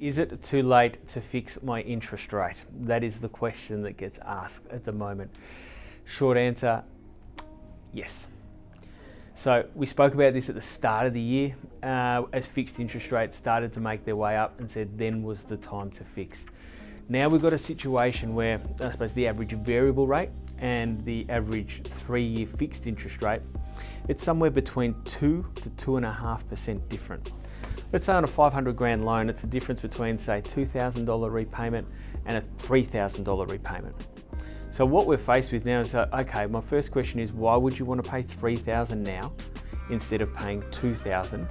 Is it too late to fix my interest rate? That is the question that gets asked at the moment. Short answer, yes. So we spoke about this at the start of the year as fixed interest rates started to make their way up and said then was the time to fix. Now we've got a situation where I suppose the average variable rate and the average 3-year fixed interest rate, it's somewhere between 2 to 2.5% different. Let's say on a 500 grand loan, it's a difference between say $2,000 repayment and a $3,000 repayment. So what we're faced with now is, okay, my first question is, why would you want to pay $3,000 now instead of paying $2,000?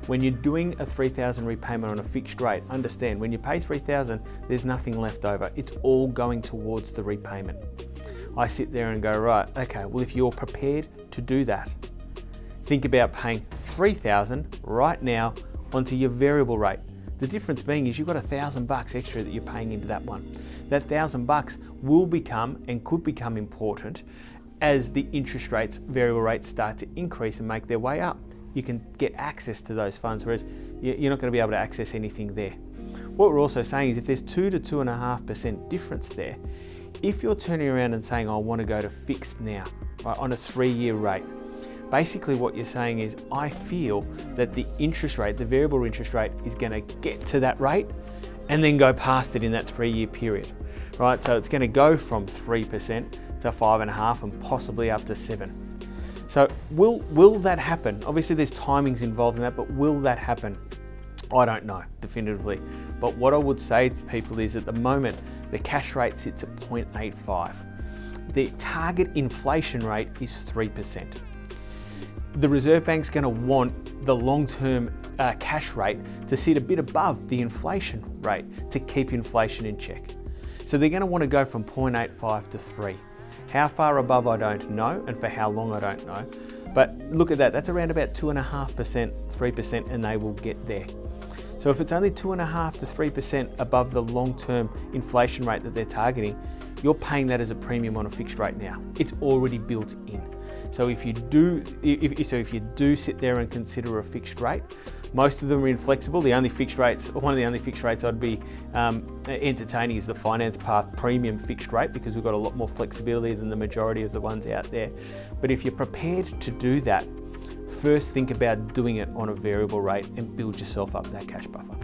When you're doing a $3,000 repayment on a fixed rate, understand when you pay $3,000, there's nothing left over. It's all going towards the repayment. I sit there and go, right, okay, well, if you're prepared to do that, think about paying $3,000 right now onto your variable rate. The difference being is you've got $1,000 extra that you're paying into that one. That $1,000 will become and could become important as the interest rates, variable rates start to increase and make their way up. You can get access to those funds, whereas you're not going to be able to access anything there. What we're also saying is if there's 2 to 2.5% difference there, if you're turning around and saying, I want to go to fixed now, right, on a 3-year rate, basically what you're saying is, I feel that the interest rate, the variable interest rate is going to get to that rate and then go past it in that 3-year period, right? So it's going to go from 3% to 5.5% and possibly up to 7%. So will that happen? Obviously there's timings involved in that, but will that happen? I don't know definitively. But what I would say to people is at the moment, the cash rate sits at 0.85. The target inflation rate is 3%. The Reserve Bank's going to want the long-term cash rate to sit a bit above the inflation rate to keep inflation in check. So they're going to want to go from 0.85 to 3. How far above I don't know, and for how long I don't know. But look at that, that's around about 2.5%, 3%, and they will get there. So if it's only 2.5 to 3% above the long-term inflation rate that they're targeting, you're paying that as a premium on a fixed rate now. It's already built in. So if you do sit there and consider a fixed rate, most of them are inflexible. The only fixed rates, one of the only fixed rates I'd be entertaining is the Finance Path Premium fixed rate, because we've got a lot more flexibility than the majority of the ones out there. But if you're prepared to do that, first think about doing it on a variable rate and build yourself up that cash buffer.